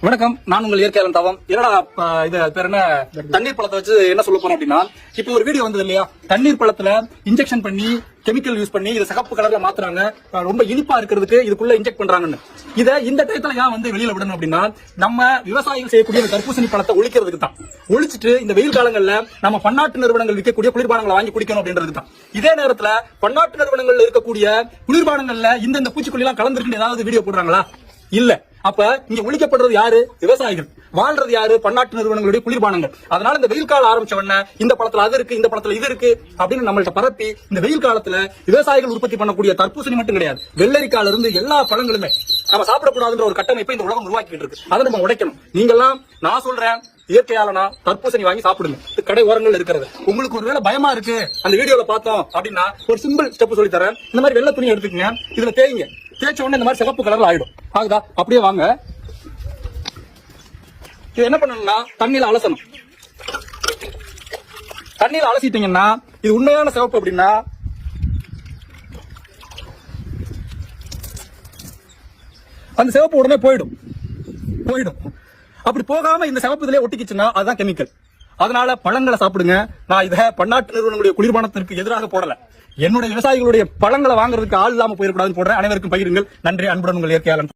வணக்கம், நான் உங்கள் இயற்கையாளன் தவம். என்னடா இது பேர் என்ன, தண்ணீர் பழத்தை வச்சு என்ன சொல்ல போறோம் அப்படின்னா, இப்போ ஒரு வீடியோ வந்தது இல்லையா, தண்ணீர் பழத்துல இன்ஜெக்ஷன் பண்ணி கெமிக்கல் யூஸ் பண்ணி இதை சிகப்பு கலர்ல மாத்துறாங்க, ரொம்ப இனிப்பா இருக்கிறதுக்கு இதுக்குள்ள இன்ஜெக்ட் பண்றாங்கன்னு. இதை இந்த டயத்துல ஏன் வந்து வெளியில விடணும் அப்படின்னா, நம்ம விவசாயிகள் செய்யக்கூடிய இந்த தர்பூசணி பழத்தை ஒழிக்கிறதுக்கு தான். ஒழிச்சிட்டு இந்த வெயில் காலங்கள்ல நம்ம பன்னாட்டு நிறுவனங்கள் விற்கக்கூடிய குளிர்பானங்களை வாங்கி குடிக்கணும் அப்படின்றதுக்கு தான். இதே நேரத்துல பன்னாட்டு நிறுவனங்கள்ல இருக்கக்கூடிய குளிர்பானங்கள்ல இந்த பூச்சிக்கொல்லி எல்லாம் கலந்துருக்கு ஏதாவது வீடியோ போடுறாங்களா? இல்ல. அப்ப இங்க ஒழிக்கப்படுறது யாரு? விவசாயிகள். வாழ்றது யாரு? பன்னாட்டு நிறுவனங்களுடைய குளிர்பானங்கள். அதனால இந்த வெயில் காலம் ஆரம்பிச்ச உடனே இந்த பழத்துல அது இருக்கு, இந்த பழத்துல இது இருக்கு அப்படின்னு நம்மள்ட்ட பரப்பி இந்த வெயில் காலத்துல விவசாயிகள் உற்பத்தி பண்ணக்கூடிய தர்பூசணி மட்டும் கிடையாது, வெள்ளரிக்கால இருந்து எல்லா பழங்களுமே நம்ம சாப்பிடக்கூடாதுன்ற ஒரு கட்டமைப்பை இந்த உலகம் உருவாக்கிட்டு இருக்கு. அதை நம்ம உடைக்கணும். நீங்கெல்லாம் நான் சொல்றேன், இயற்கையாலனா தர்பூசணி வாங்கி சாப்பிடுங்க. கடை ஓரங்கள் இருக்கிறது. உங்களுக்கு ஒருவேளை பயமா இருக்கு அந்த வீடியோல பார்த்தோம் அப்படின்னா ஒரு சிம்பிள் ஸ்டெப் சொல்லி தரேன். இந்த மாதிரி வெள்ளை துணி எடுத்துக்கங்க, இதுல தேய்ங்க. தேய்ச்ச உடனே இந்த மாதிரி சிவப்பு கலர்ல ஆயிடும். ஆகுதா? அப்படியே வாங்க. இது என்ன பண்ணணும்னா தண்ணியில அலசணும். தண்ணியில அலசிட்டீங்கன்னா இது உண்மையான சிவப்பு அப்படின்னா அந்த சிவப்பு உடனே போயிடும். அப்படி போகாம இந்த சிவப்பு இதுலயே ஒட்டிக்கிச்சுன்னா அதுதான் கெமிக்கல். அதனால பழங்களை சாப்பிடுங்க. நான் இதை பன்னாட்டு நிறுவனங்களுடைய குளிர்பானத்திற்கு எதிராக போடல. என்னுடைய விவசாயிகளுடைய பழங்களை வாங்குறதுக்கு ஆள் இல்லாம போயிடக்கூடாதுன்னு போடுறேன். அனைவருக்கும் பகிருங்கள். நன்றி. அன்புடன் உங்கள் இயற்கையாளன்.